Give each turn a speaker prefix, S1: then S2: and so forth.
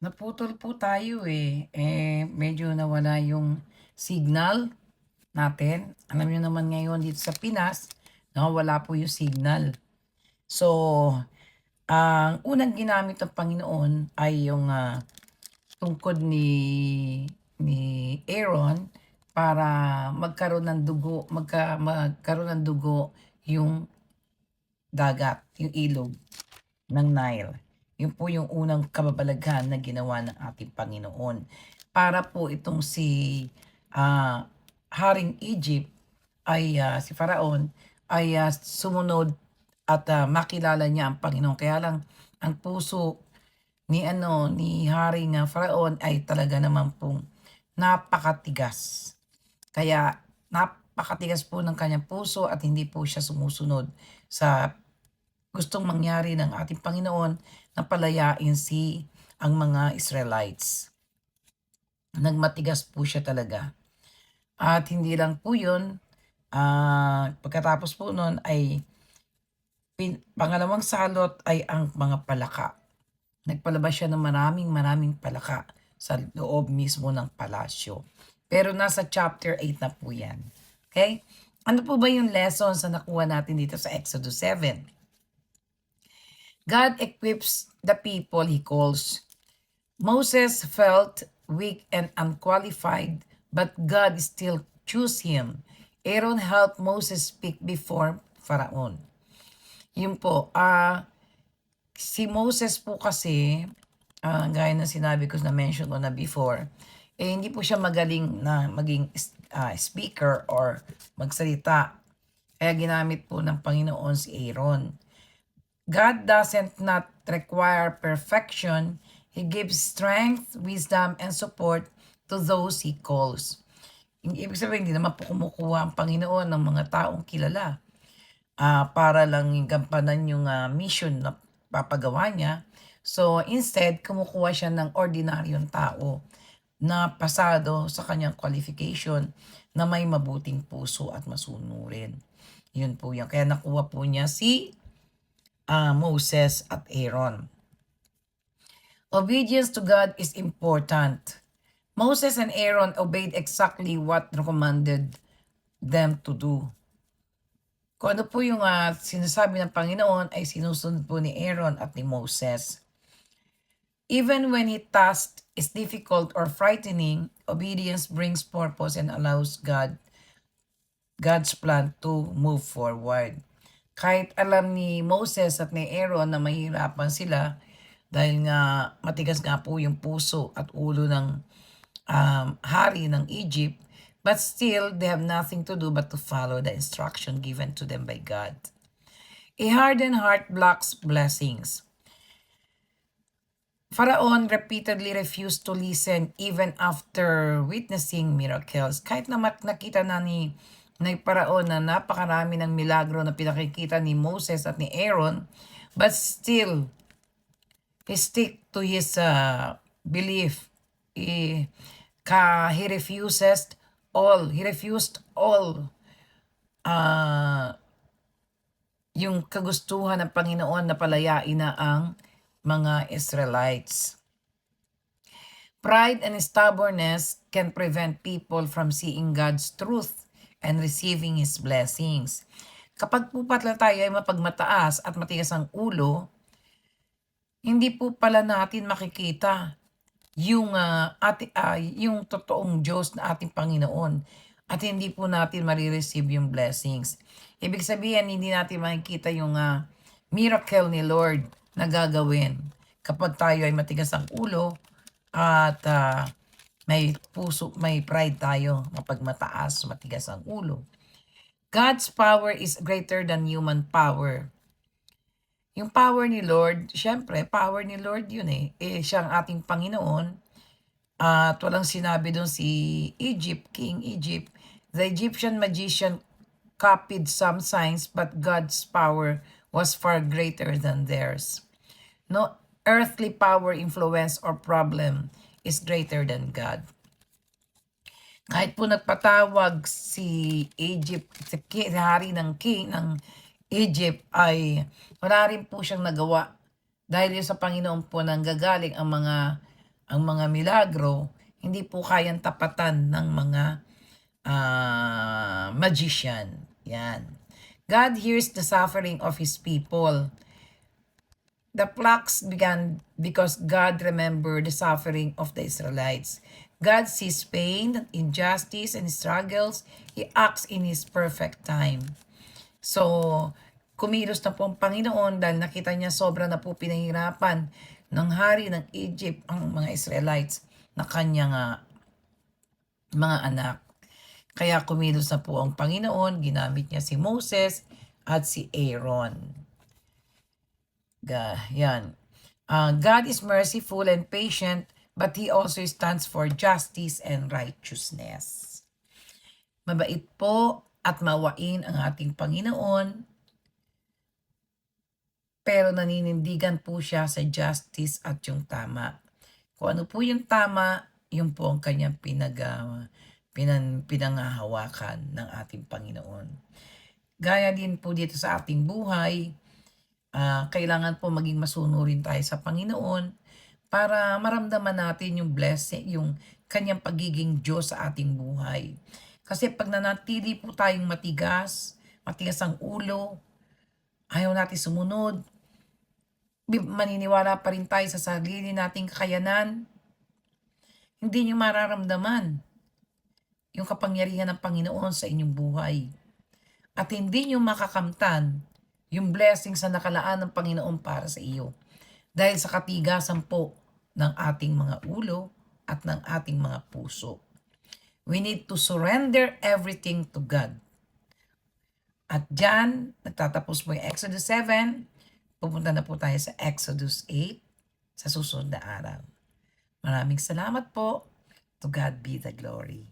S1: Naputol po tayo eh. Medyo nawala yung signal natin. Alam niyo naman ngayon dito sa Pinas, nawawala po yung signal. So, ang unang ginamit ng Panginoon ay yung tungkod ni Aaron para magkaroon ng dugo, magkaroon ng dugo yung dagat, yung ilog ng Nile. Yun po yung unang kababalaghan na ginawa ng ating Panginoon. Para po itong si ah, Haring Egypt si Faraon ay sumunod at makilala niya ang Panginoon. Kaya lang ang puso ni Haring Faraon ay talaga naman pong napakatigas. Kaya napakatigas po ng kanyang puso at hindi po siya sumusunod sa gustong mangyari ng ating Panginoon na palayain ang mga Israelites. Nagmatigas po siya talaga. At hindi lang po yun, pagkatapos po nun ay pangalawang salot ay ang mga palaka. Nagpalabas siya ng maraming maraming palaka sa loob mismo ng palasyo. Pero nasa chapter 8 na po yan. Okay? Ano po ba yung lessons na nakuha natin dito sa Exodus 7? God equips the people he calls. Moses felt weak and unqualified, but God still chose him. Aaron helped Moses speak before Pharaoh. Yun po, si Moses po kasi, gaya ng sinabi ko na mention ko na before, hindi po siya magaling na maging speaker or magsalita. Kaya ginamit po ng Panginoon si Aaron. God doesn't not require perfection. He gives strength, wisdom, and support to those He calls. Ibig sabihin, hindi naman po kumukuha ang Panginoon ng mga taong kilala para lang gampanan yung mission na papagawa niya. So instead, kumukuha siya ng ordinaryong tao na pasado sa kanyang qualification na may mabuting puso at masunurin. Yun po yan. Kaya nakuha po niya si Moses at Aaron. Obedience to God is important. Moses and Aaron obeyed exactly what recommended them to do. Kung ano po yung sinasabi ng Panginoon ay sinusunod po ni Aaron at ni Moses. Even when his task is difficult or frightening, obedience brings purpose and allows God's plan to move forward. Kahit alam ni Moses at ni Aaron na mahirapan sila dahil nga matigas nga po yung puso at ulo ng hari ng Egypt, but still they have nothing to do but to follow the instruction given to them by God. A hardened heart blocks blessings. Pharaoh repeatedly refused to listen even after witnessing miracles. Kahit na nakita na ni Pharaoh na napakarami ng milagro na pinakikita ni Moses at ni Aaron, but still, he stick to his belief. He refused all yung kagustuhan ng Panginoon na palayain na ang mga Israelites. Pride and stubbornness can prevent people from seeing God's truth and receiving His blessings. Kapag po pala tayo ay mapagmataas at matigas ang ulo, hindi po pala natin makikita yung totoong Diyos na ating Panginoon at hindi po natin marireceive yung blessings. Ibig sabihin, hindi natin makikita yung miracle ni Lord na gagawin kapag tayo ay matigas ang ulo at may puso, may pride tayo, mapagmataas, matigas ang ulo. God's power is greater than human power. Yung power ni Lord, syempre, power ni Lord yun eh. Siya ang ating Panginoon. At walang sinabi doon si King Egypt. The Egyptian magician copied some signs, but God's power was far greater than theirs. No earthly power, influence, or problem is greater than God. Kahit po nagpatawag si Egypt, si hari ng king ng Egypt ay wala rin po siyang nagawa dahil sa Panginoon po nang gagaling ang mga ang mga milagro, hindi po kayang tapatan ng mga magician. Yan. God hears the suffering of His people. The plagues began because God remembered the suffering of the Israelites. God sees pain, injustice, and struggles. He acts in His perfect time. So, kumilos na po ang Panginoon dahil nakita niya sobra na po pinahirapan ng hari ng Egypt ang mga Israelites na kanyang mga anak. Kaya kumilos na po ang Panginoon, ginamit niya si Moses at si Aaron. Yan. God is merciful and patient, but He also stands for justice and righteousness. Mabait po at mawain ang ating Panginoon, pero naninindigan po siya sa justice at yung tama. Kung ano po yung tama, yun po ang kanyang pinangahawakan ng ating Panginoon. Gaya din po dito sa ating buhay, kailangan po maging masunurin tayo sa Panginoon para maramdaman natin yung blessing, yung kanyang pagiging Diyos sa ating buhay. Kasi pag nanatili po tayong matigas ang ulo, ayaw natin sumunod, maniniwala pa rin tayo sa sarili nating kakayanan, hindi nyo mararamdaman yung kapangyarihan ng Panginoon sa inyong buhay. At hindi nyo makakamtan yung blessing sa nakalaan ng Panginoon para sa iyo. Dahil sa katigasan po ng ating mga ulo at ng ating mga puso. We need to surrender everything to God. At dyan, nagtatapos po yung Exodus 7. Pupunta na po tayo sa Exodus 8 sa susunod na araw. Maraming salamat po. To God be the glory.